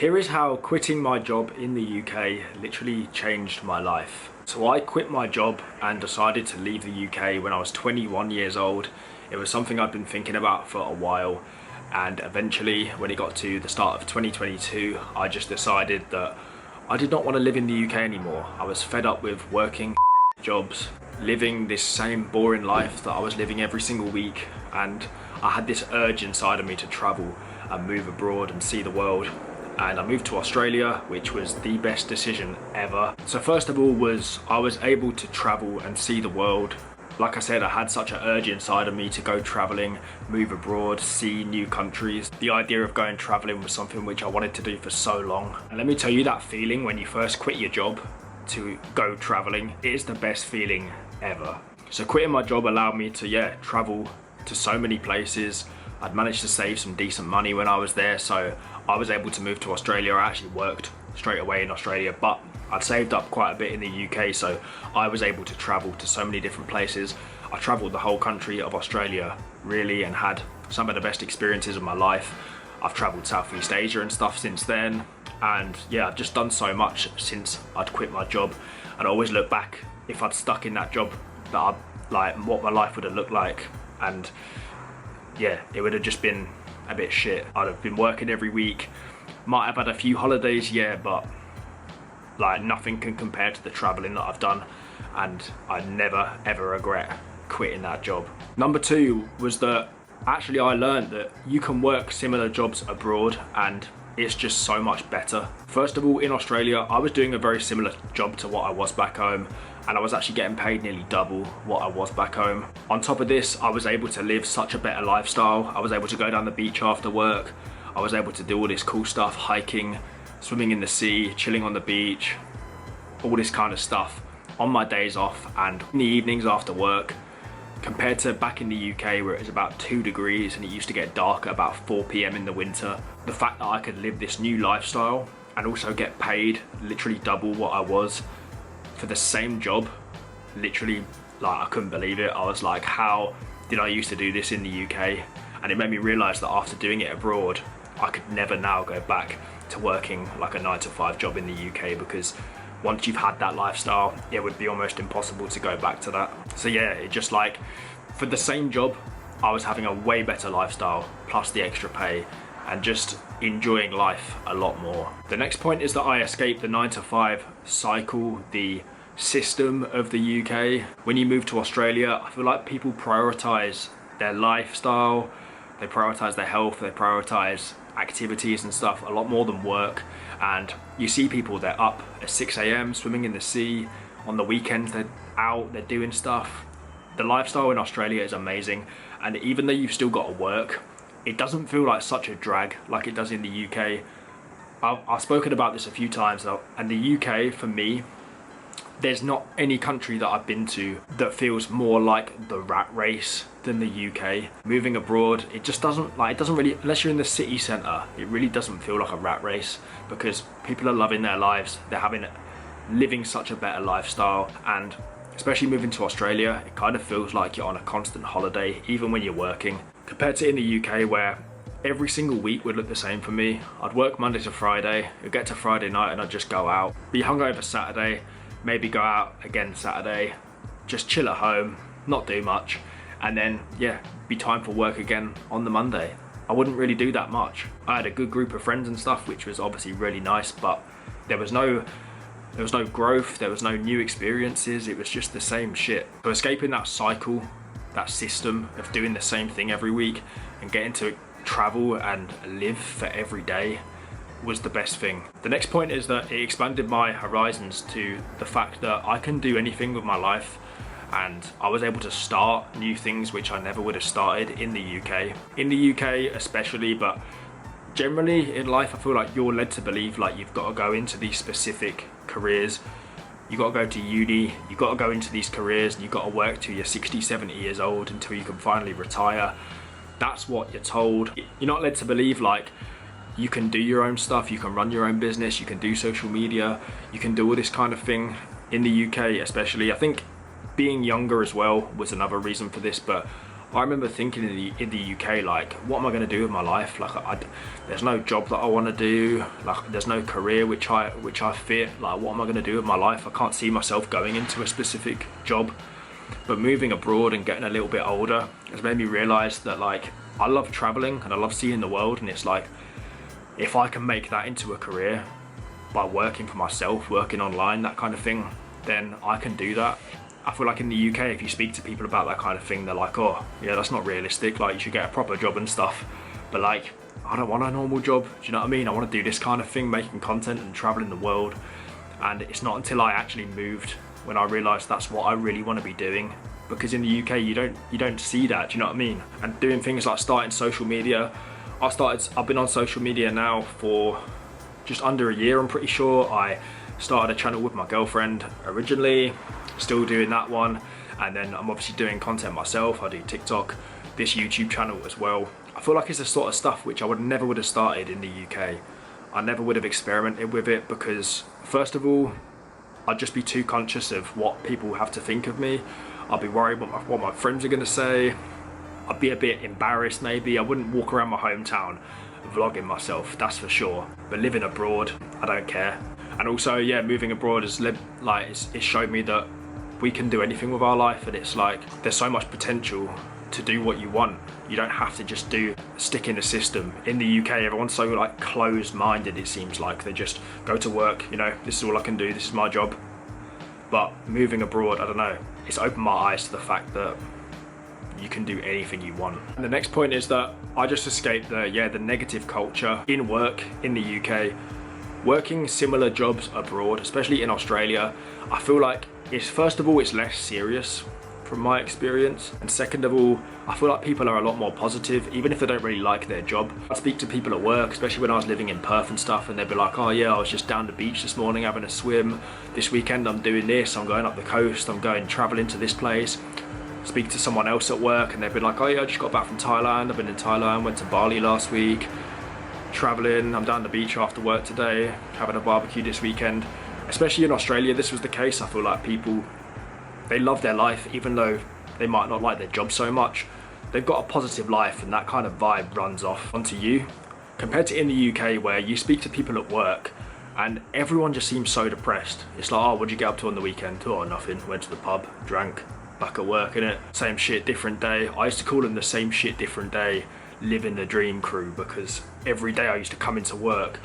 Here is how quitting my job in the UK literally changed my life. So I quit my job and decided to leave the UK when I was 21 years old. It was something I'd been thinking about for a while, and eventually when it got to the start of 2022, I just decided that I did not want to live in the UK anymore. I was fed up with working jobs, living this same boring life that I was living every single week, and I had this urge inside of me to travel and move abroad and see the world. And I moved to Australia, which was the best decision ever. So first of all I was able to travel and see the world. Like I said, I had such an urge inside of me to go traveling, move abroad, see new countries. The idea of going traveling was something which I wanted to do for so long. And let me tell you, that feeling when you first quit your job to go traveling, it is the best feeling ever. So quitting my job allowed me to travel to so many places. I'd managed to save some decent money when I was there, so I was able to move to Australia. I actually worked straight away in Australia, but I'd saved up quite a bit in the UK, so I was able to travel to so many different places. I travelled the whole country of Australia, really, and had some of the best experiences of my life. I've travelled Southeast Asia and stuff since then, and yeah, I've just done so much since I'd quit my job. And I always look back, if I'd stuck in that job, what my life would have looked like, and yeah, it would have just been a bit shit. I'd have been working every week, might have had a few holidays, yeah, but like nothing can compare to the traveling that I've done, and I never ever regret quitting that job. Number two was that actually I learned that you can work similar jobs abroad and it's just so much better. First of all, in Australia, I was doing a very similar job to what I was back home, and I was actually getting paid nearly double what I was back home. On top of this, I was able to live such a better lifestyle. I was able to go down the beach after work. I was able to do all this cool stuff, hiking, swimming in the sea, chilling on the beach, all this kind of stuff on my days off and in the evenings after work, compared to back in the UK where it was about 2 degrees and it used to get dark at about 4 PM in the winter. The fact that I could live this new lifestyle and also get paid literally double what I was for the same job, literally, like, I couldn't believe it. I was like, how did I used to do this in the UK? And it made me realise that after doing it abroad, I could never now go back to working like a 9-to-5 job in the UK, because once you've had that lifestyle, it would be almost impossible to go back to that. So yeah, it just, like, for the same job, I was having a way better lifestyle, plus the extra pay, and just enjoying life a lot more. The next point is that I escaped the 9-to-5 cycle, the system of the UK. When you move to Australia, I feel like people prioritise their lifestyle, they prioritise their health, they prioritise activities and stuff a lot more than work. And you see people, they're up at 6 AM swimming in the sea. On the weekends, they're out, they're doing stuff. The lifestyle in Australia is amazing, and even though you've still got to work, it doesn't feel like such a drag like it does in the UK. I've spoken about this a few times, and the UK, for me, there's not any country that I've been to that feels more like the rat race than the UK. Moving abroad, it just doesn't really, unless you're in the city centre, it really doesn't feel like a rat race, because people are loving their lives, they're living such a better lifestyle. And especially moving to Australia, it kind of feels like you're on a constant holiday, even when you're working, compared to in the UK where every single week would look the same for me. I'd work Monday to Friday, it'd get to Friday night and I'd just go out, be hungover Saturday, maybe go out again Saturday, just chill at home, not do much, and then yeah, be time for work again on the Monday. I wouldn't really do that much. I had a good group of friends and stuff, which was obviously really nice, but there was no growth, there was no new experiences, it was just the same shit. So escaping that cycle, that system of doing the same thing every week and getting to travel and live for every day was the best thing. The next point is that it expanded my horizons to the fact that I can do anything with my life, and I was able to start new things which I never would have started in the UK. In the UK especially, but generally in life, I feel like you're led to believe like you've got to go into these specific careers, you got to go to uni, you got to go into these careers, and you got to work till you're 60, 70 years old until you can finally retire. That's what you're told. You're not led to believe like you can do your own stuff, you can run your own business, you can do social media, you can do all this kind of thing. In the UK especially, I think being younger as well was another reason for this, but I remember thinking in the UK, like, what am I going to do with my life? Like, there's no job that I want to do. Like, there's no career which I fit. Like, what am I going to do with my life? I can't see myself going into a specific job. But moving abroad and getting a little bit older has made me realise that, like, I love travelling and I love seeing the world, and it's like, if I can make that into a career by working for myself, working online, that kind of thing, then I can do that. I feel like in the UK, if you speak to people about that kind of thing, they're like, oh, yeah, that's not realistic. Like, you should get a proper job and stuff. But like, I don't want a normal job. Do you know what I mean? I want to do this kind of thing, making content and traveling the world. And it's not until I actually moved when I realised that's what I really want to be doing. Because in the UK, you don't see that. Do you know what I mean? And doing things like starting social media. I've been on social media now for just under a year, I'm pretty sure. I started a channel with my girlfriend originally. Still doing that one, and then I'm obviously doing content myself. I do TikTok, this YouTube channel as well. I feel like it's the sort of stuff which I never would have started in the UK. I never would have experimented with it because, first of all, I'd just be too conscious of what people have to think of me. I'd be worried what my friends are going to say. I'd be a bit embarrassed maybe. I wouldn't walk around my hometown vlogging myself, that's for sure. But living abroad, I don't care. And also, yeah, moving abroad has it's showed me that we can do anything with our life, and it's like there's so much potential to do what you want. You don't have to just stick in the system. In the UK, everyone's so like closed-minded, it seems like. They just go to work, you know, this is all I can do, this is my job. But moving abroad, I don't know, it's opened my eyes to the fact that you can do anything you want. And the next point is that I just escaped the negative culture in work in the UK. Working similar jobs abroad, especially in Australia, I feel like first of all, it's less serious from my experience. And second of all, I feel like people are a lot more positive, even if they don't really like their job. I speak to people at work, especially when I was living in Perth and stuff, and they'd be like, oh yeah, I was just down the beach this morning having a swim. This weekend I'm doing this, I'm going up the coast, I'm going traveling to this place. Speak to someone else at work and they'd be like, oh yeah, I just got back from Thailand, I've been in Thailand, went to Bali last week, traveling, I'm down the beach after work today, having a barbecue this weekend. Especially in Australia, this was the case. I feel like people, they love their life, even though they might not like their job so much. They've got a positive life, and that kind of vibe runs off onto you. Compared to in the UK, where you speak to people at work and everyone just seems so depressed. It's like, oh, what'd you get up to on the weekend? Oh, nothing, went to the pub, drank, back at work, innit? Same shit, different day. I used to call them the same shit, different day, living the dream crew, because every day I used to come into work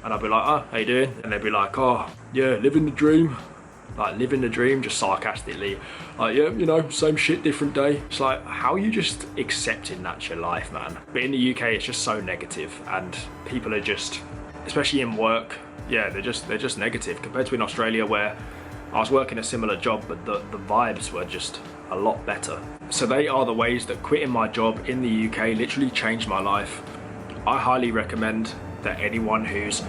and I'd be like, oh, how you doing? And they'd be like, oh, yeah, living the dream. Like, living the dream, just sarcastically. Like, yeah, you know, same shit, different day. It's like, how are you just accepting that's your life, man? But in the UK, it's just so negative, and people are just, especially in work, yeah, they're just negative. Compared to in Australia, where I was working a similar job, but the vibes were just a lot better. So they are the ways that quitting my job in the UK literally changed my life. I highly recommend that anyone who's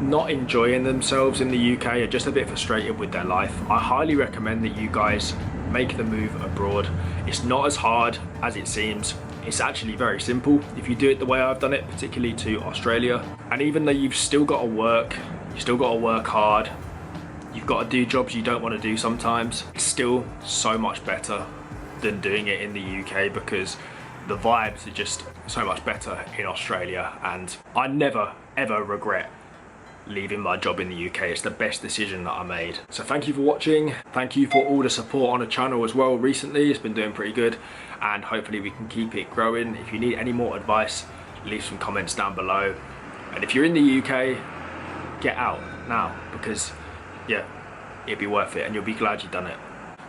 not enjoying themselves in the UK, are just a bit frustrated with their life, I highly recommend that you guys make the move abroad. It's not as hard as it seems. It's actually very simple if you do it the way I've done it, particularly to Australia. And even though you've still got to work, you've still got to work hard, you've got to do jobs you don't want to do sometimes, it's still so much better than doing it in the UK, because the vibes are just so much better in Australia, and I never ever regret leaving my job in the UK. It's the best decision that I made. So thank you for watching. Thank you for all the support on the channel as well recently. It's been doing pretty good, and hopefully we can keep it growing. If you need any more advice, leave some comments down below. And if you're in the UK, get out now, because yeah, it'd be worth it and you'll be glad you've done it.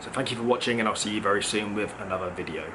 So thank you for watching, and I'll see you very soon with another video.